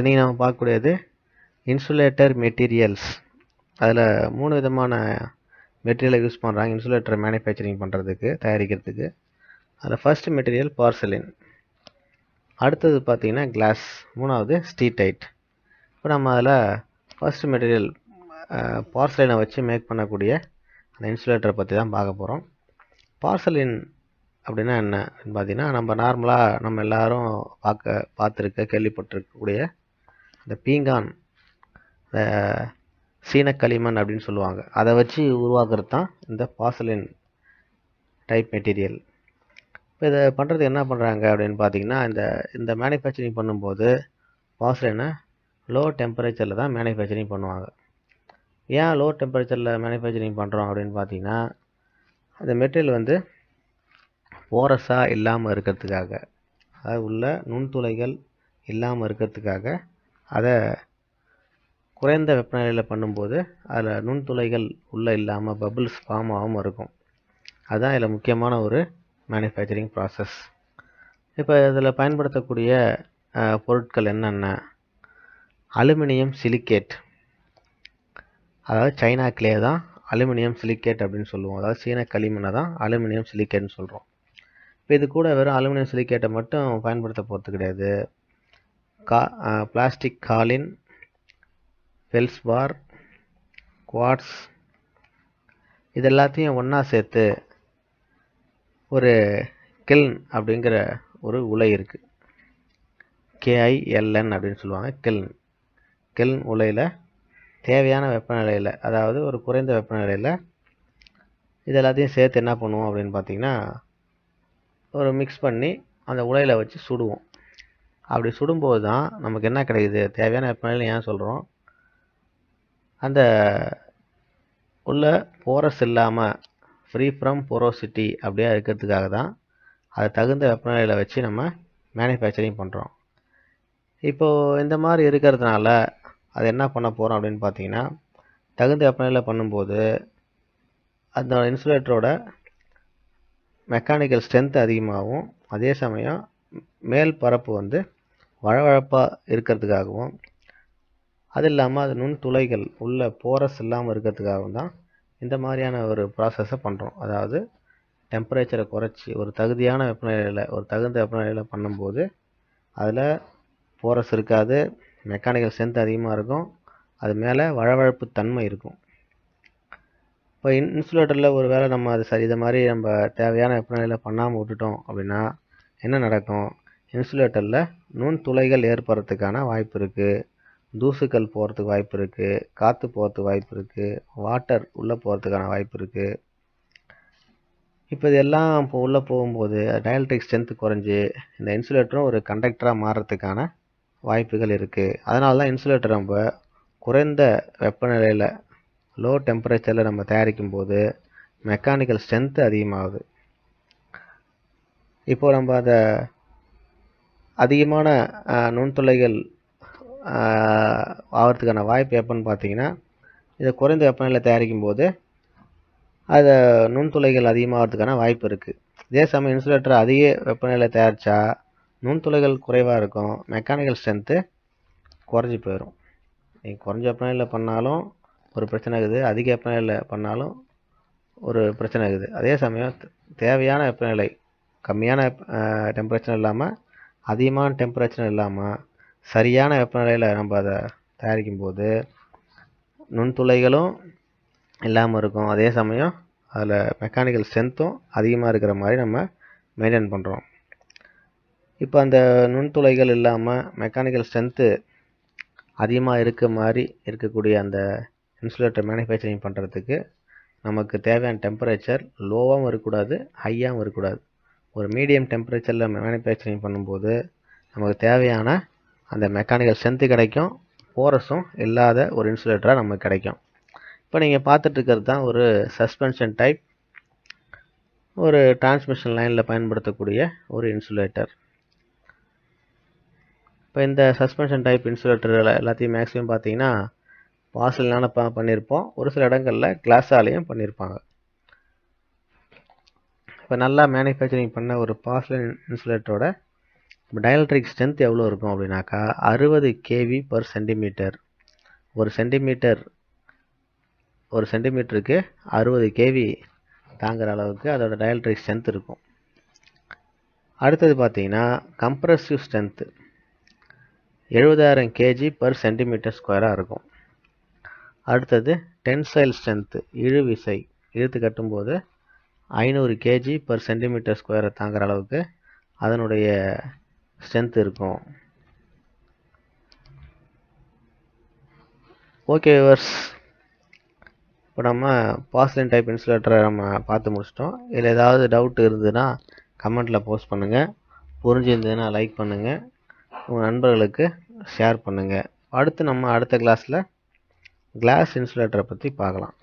நீங்கள் நம்ம பார்க்கக்கூடியது இன்சுலேட்டர் மெட்டீரியல்ஸ். அதில் 3 விதமான மெட்டீரியலை யூஸ் பண்ணுறாங்க இன்சுலேட்டர் மேனுஃபேக்சரிங் பண்ணுறதுக்கு, தயாரிக்கிறதுக்கு. அதில் ஃபர்ஸ்ட் மெட்டீரியல் பார்சலின், அடுத்தது பார்த்தீங்கன்னா கிளாஸ், மூணாவது ஸ்டீடைட். இப்போ நம்ம அதில் ஃபர்ஸ்ட் மெட்டீரியல் பார்சலினை வச்சு மேக் பண்ணக்கூடிய அந்த இன்சுலேட்டரை பற்றி தான் பார்க்க போகிறோம். பார்சலின் அப்படின்னா என்ன பார்த்தீங்கன்னா, நம்ம நார்மலாக நம்ம எல்லாரும் பார்த்துருக்க கேள்விப்பட்டிருக்கக்கூடிய அந்த பீங்கான், சீனக்களிமண் அப்படின்னு சொல்லுவாங்க, அதை வச்சு உருவாக்குறது தான் இந்த பார்சலின் டைப் மெட்டீரியல். இப்போ இதை பண்ணுறது என்ன பண்ணுறாங்க அப்படின்னு பார்த்தீங்கன்னா, இந்த மேனுஃபேக்சரிங் பண்ணும்போது பார்சலினை லோ டெம்பரேச்சரில் தான் மேனுஃபேக்சரிங் பண்ணுவாங்க. ஏன் லோ டெம்பரேச்சரில் மேனுஃபேக்சரிங் பண்ணுறோம் அப்படின்னு பார்த்தீங்கன்னா, அந்த மெட்டீரியல் போரஸாக இல்லாமல் இருக்கிறதுக்காக, அதாவது உள்ள நுண்துளைகள் இல்லாமல் இருக்கிறதுக்காக அதை குறைந்த வெப்பநிலையில் பண்ணும்போது அதில் நுண்துளைகள் உள்ளே இல்லாமல் பபிள்ஸ் ஃபார்ம் ஆகாமல் இருக்கும். அதுதான் இதில் முக்கியமான ஒரு மேனுஃபேக்சரிங் ப்ராசஸ். இப்போ இதில் பயன்படுத்தக்கூடிய பொருட்கள் என்னென்ன? அலுமினியம் சிலிக்கேட், அதாவது சைனா கிளே தான் அலுமினியம் சிலிக்கேட் அப்படின்னு சொல்லுவோம். அதாவது சீன களிமண்ணை தான் அலுமினியம் சிலிக்கேட்னு சொல்கிறோம். இப்போ இது கூட வெறும் அலுமினியம் சிலிக்கேட்டை மட்டும் பயன்படுத்த போகிறது கிடையாது. பிளாஸ்டிக் காலின், ஃபெல்ஸ்பார், குவார்ட்ஸ், இது எல்லாத்தையும் ஒன்றா சேர்த்து ஒரு கில்ன் அப்படிங்கிற ஒரு உலை இருக்குது. KILN அப்படின்னு சொல்லுவாங்க. கில்ன் உலையில் தேவையான வெப்பநிலையில், அதாவது ஒரு குறைந்த வெப்பநிலையில் இது எல்லாத்தையும் சேர்த்து என்ன பண்ணுவோம் அப்படின்னு பார்த்தீங்கன்னா, ஒரு மிக்ஸ் பண்ணி அந்த உலையில் வச்சு சுடுவோம். அப்படி சுடும்போது தான் நமக்கு என்ன கிடைக்குது? தேவையான வெப்பநிலை. ஏன் சொல்கிறோம்? அந்த உள்ள போரஸ் இல்லாமல் ஃப்ரீ ஃப்ரம் porosity அப்படியே இருக்கிறதுக்காக தான் அதை தகுந்த வெப்பநிலையில் வச்சு நம்ம மேனுஃபேக்சரிங் பண்ணுறோம். இப்போது இந்த மாதிரி இருக்கிறதுனால அது என்ன பண்ண போகிறோம் அப்படின்னு பார்த்தீங்கன்னா, தகுந்த வெப்பநிலையில் பண்ணும்போது அந்த இன்சுலேட்டரோட மெக்கானிக்கல் ஸ்ட்ரென்த் அதிகமாகவும், அதே சமயம் மேல் பரப்பு வழவழப்பாக இருக்கிறதுக்காகவும், அது இல்லாமல் அது நுண்துளைகள் உள்ள போரஸ் இல்லாமல் இருக்கிறதுக்காகவும் தான் இந்த மாதிரியான ஒரு ப்ராசஸை பண்ணுறோம். அதாவது டெம்பரேச்சரை குறைச்சி ஒரு தகுந்த வெப்பநிலையில் பண்ணும்போது அதில் போரஸ் இருக்காது, மெக்கானிக்கல் ஸ்ட்ரென்த் அதிகமாக இருக்கும், அது மேலே வழவழப்பு தன்மை இருக்கும். இப்போ இன்சுலேட்டரில் ஒரு வேளை நம்ம இதை மாதிரி நம்ம தேவையான வெப்பநிலையில் பண்ணாமல் விட்டுட்டோம் அப்படின்னா என்ன நடக்கும்? இன்சுலேட்டரில் நுண்துளைகள் ஏற்படுறதுக்கான வாய்ப்பு இருக்குது, தூசுக்கள் போகிறதுக்கு வாய்ப்பு இருக்குது, காற்று போகிறதுக்கு வாய்ப்பு இருக்குது, வாட்டர் உள்ளே போகிறதுக்கான வாய்ப்பு இருக்குது. இப்போ இதெல்லாம் இப்போ உள்ளே போகும்போது டயலக்ட்ரிக் ஸ்ட்ரென்த் குறைஞ்சி இந்த இன்சுலேட்டரும் ஒரு கண்டக்டராக மாறுறதுக்கான வாய்ப்புகள் இருக்குது. அதனால தான் இன்சுலேட்டர் நம்ம குறைந்த வெப்பநிலையில், லோ டெம்பரேச்சரில் நம்ம தயாரிக்கும் போது மெக்கானிக்கல் ஸ்ட்ரென்த் அதிகமாகுது. இப்போது நம்ம அதை அதிகமான நுண்துளைகள் ஆகிறதுக்கான வாய்ப்பு எப்போன்னு பார்த்தீங்கன்னா, இதை குறைந்த வெப்பநிலையில் தயாரிக்கும் போது அதை நுண்துளைகள் அதிகமாகிறதுக்கான வாய்ப்பு இருக்குது. இதே சமயம் இன்சுலேட்டர் அதிக வெப்பநிலையில் தயாரித்தா நுண்துளைகள் குறைவாக இருக்கும், மெக்கானிக்கல் ஸ்ட்ரென்த்து குறைஞ்சி போயிடும். நீங்கள் குறைஞ்ச வெப்பநிலையில் பண்ணாலும் ஒரு பிரச்சனை இருக்குது, அதிக வெப்பநிலையில் பண்ணாலும் ஒரு பிரச்சனை இருக்குது. அதே சமயம் தேவையான வெப்பநிலை, கம்மியான டெம்பரேச்சர் இல்லாமல் அதிகமான டெம்பரேச்சர் இல்லாமல் சரியான வெப்பநிலையில் நம்ம அதை தயாரிக்கும் போது நுண்துளைகளும் இல்லாமல் இருக்கும், அதே சமயம் அதில் மெக்கானிக்கல் ஸ்ட்ரென்த்தும் அதிகமாக இருக்கிற மாதிரி நம்ம மெயின்டைன் பண்ணுறோம். இப்போ அந்த நுண்துளைகள் இல்லாமல் மெக்கானிக்கல் ஸ்ட்ரென்த்து அதிகமாக இருக்க மாதிரி இருக்கக்கூடிய அந்த இன்சுலேட்டர் மேனுஃபேக்சரிங் பண்ணுறதுக்கு நமக்கு தேவையான டெம்பரேச்சர் லோவாகவும் இருக்கக்கூடாது, ஹையாகவும் இருக்கக்கூடாது. ஒரு மீடியம் டெம்பரேச்சரில் மேனுஃபேக்சரிங் பண்ணும்போது நமக்கு தேவையான அந்த மெக்கானிக்கல் ஸ்ட்ரென்த்து கிடைக்கும், போரஸும் இல்லாத ஒரு இன்சுலேட்டராக நமக்கு கிடைக்கும். இப்போ நீங்கள் பார்த்துட்ருக்கிறது தான் ஒரு சஸ்பென்ஷன் டைப், ஒரு டிரான்ஸ்மிஷன் லைனில் பயன்படுத்தக்கூடிய ஒரு இன்சுலேட்டர். இப்போ இந்த சஸ்பென்ஷன் டைப் இன்சுலேட்டர் எல்லாத்தையும் மேக்ஸிமம் பார்த்தீங்கன்னா பார்சலினால பண்ணியிருப்போம், ஒரு சில இடங்களில் கிளாஸாலேயும் பண்ணியிருப்பாங்க. இப்போ நல்லா மேனுஃபேக்சரிங் பண்ண ஒரு பார்சலின் இன்சுலேட்டரோட இப்போ டயலக்ட்ரிக் ஸ்ட்ரென்த் எவ்வளோ இருக்கும் அப்படின்னாக்கா 60 kV per சென்டிமீட்டர். ஒரு சென்டிமீட்டருக்கு 60 kV தாங்குகிற அளவுக்கு அதோட டயலக்ட்ரிக் ஸ்ட்ரென்த் இருக்கும். அடுத்தது பார்த்தீங்கன்னா compressive strength 70,000 kg per centimetre ஸ்கொயராக இருக்கும். அடுத்தது டென்சைல் ஸ்ட்ரென்த்து இழுத்து கட்டும்போது 500 kg per சென்டிமீட்டர் ஸ்கொயரை தாங்குகிற அளவுக்கு அதனுடைய ஸ்ட்ரென்த் இருக்கும். ஓகே வியூவர்ஸ், இப்போ நம்ம போர்சலைன் டைப் இன்சுலேட்டரை நம்ம பார்த்து முடிச்சிட்டோம். இதில் ஏதாவது டவுட் இருந்ததுன்னா கமெண்ட்டில் போஸ்ட் பண்ணுங்கள். புரிஞ்சிருந்ததுன்னா லைக் பண்ணுங்கள். உங்கள் நண்பர்களுக்கு ஷேர் பண்ணுங்கள். அடுத்த கிளாஸில் கிளாஸ் இன்சுலேட்டரை பற்றி பார்க்கலாம்.